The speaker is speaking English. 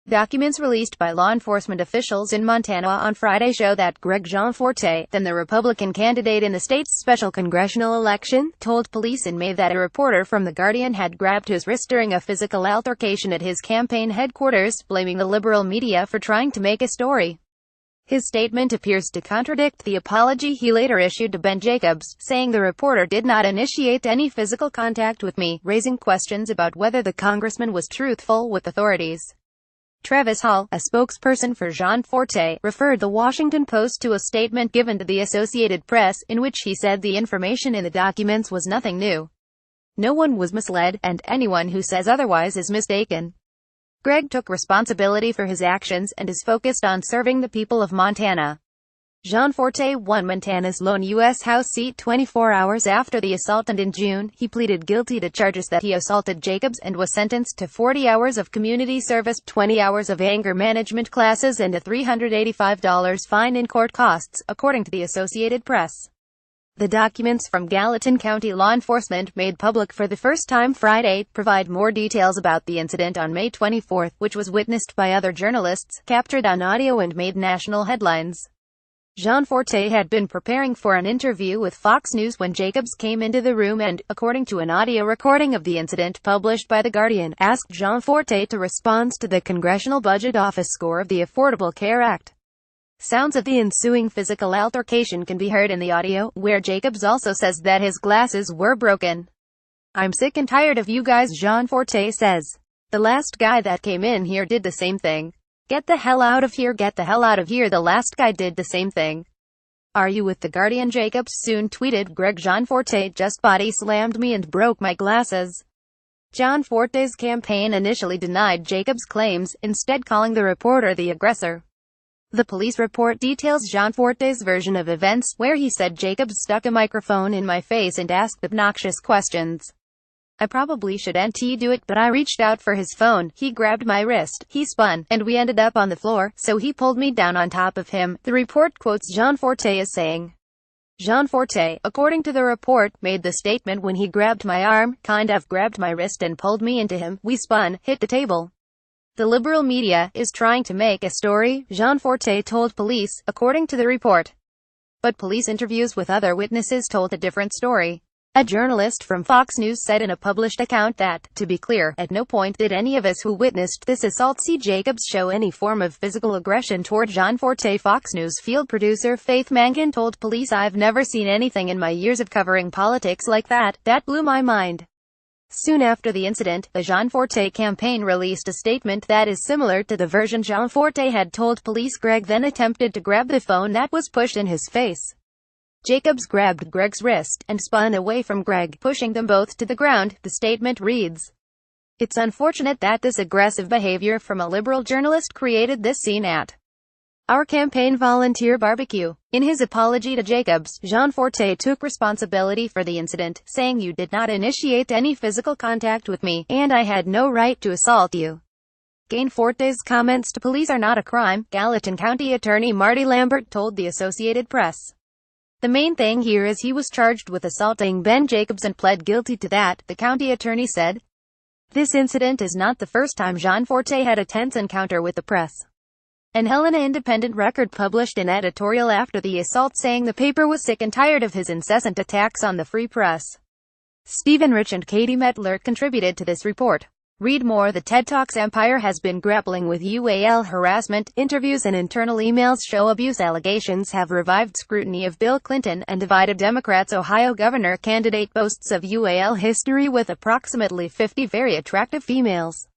Documents released by law enforcement officials in Montana on Friday show that Greg Gianforte, then the Republican candidate in the state's special congressional election, told police in May that a reporter from The Guardian had grabbed his wrist during a physical altercation at his campaign headquarters, blaming the liberal media for trying to make a story. His statement appears to contradict the apology he later issued to Ben Jacobs, saying the reporter did not initiate any physical contact with me, raising questions about whether the congressman was truthful with authorities. Travis Hall, a spokesperson for Gianforte, referred The Washington Post to a statement given to the Associated Press, in which he said the information in the documents was nothing new. No one was misled, and anyone who says otherwise is mistaken. Greg took responsibility for his actions and is focused on serving the people of Montana. Gianforte won Montana's lone U.S. House seat 24 hours after the assault, and in June, he pleaded guilty to charges that he assaulted Jacobs and was sentenced to 40 hours of community service, 20 hours of anger management classes, and a $385 fine in court costs, according to the Associated Press. The documents from Gallatin County law enforcement, made public for the first time Friday, provide more details about the incident on May 24, which was witnessed by other journalists, captured on audio, and made national headlines. Gianforte had been preparing for an interview with Fox News when Jacobs came into the room and, according to an audio recording of the incident published by The Guardian, asked Gianforte to respond to the Congressional Budget Office score of the Affordable Care Act. Sounds of the ensuing physical altercation can be heard in the audio, where Jacobs also says that his glasses were broken. "I'm sick and tired of you guys," Gianforte says. "The last guy that came in here did the same thing. Get the hell out of here, get the hell out of here, the last guy did the same thing." "Are you with The Guardian?" Jacobs soon tweeted. "Greg Gianforte just body slammed me and broke my glasses." Gianforte's campaign initially denied Jacobs' claims, instead calling the reporter the aggressor. The police report details Gianforte's version of events, where he said Jacobs stuck a microphone in my face and asked obnoxious questions. "I probably shouldn't do it, but I reached out for his phone, he grabbed my wrist, he spun, and we ended up on the floor, so he pulled me down on top of him." The report quotes Gianforte as saying, "Gianforte, according to the report, made the statement when he grabbed my arm, kind of grabbed my wrist and pulled me into him, we spun, hit the table. The liberal media is trying to make a story," Gianforte told police, according to the report. But police interviews with other witnesses told a different story. A journalist from Fox News said in a published account that, to be clear, at no point did any of us who witnessed this assault see Jacobs show any form of physical aggression toward Gianforte. Fox News field producer Faith Mangan told police, "I've never seen anything in my years of covering politics like that. That blew my mind." Soon after the incident, the Gianforte campaign released a statement that is similar to the version Gianforte had told police. Greg then attempted to grab the phone that was pushed in his face. Jacobs grabbed Greg's wrist and spun away from Greg, pushing them both to the ground, the statement reads. "It's unfortunate that this aggressive behavior from a liberal journalist created this scene at our campaign volunteer barbecue." In his apology to Jacobs, Gianforte took responsibility for the incident, saying, "You did not initiate any physical contact with me, and I had no right to assault you." Gianforte's comments to police are not a crime, Gallatin County Attorney Marty Lambert told the Associated Press. "The main thing here is he was charged with assaulting Ben Jacobs and pled guilty to that," the county attorney said. This incident is not the first time Gianforte had a tense encounter with the press. An Helena Independent Record published an editorial after the assault saying the paper was sick and tired of his incessant attacks on the free press. Stephen Rich and Katie Mettler contributed to this report. Read more. The TED Talks empire has been grappling with UAL harassment. Interviews and internal emails show abuse allegations have revived scrutiny of Bill Clinton and divided Democrats. Ohio governor candidate boasts of UAL history with approximately 50 very attractive females.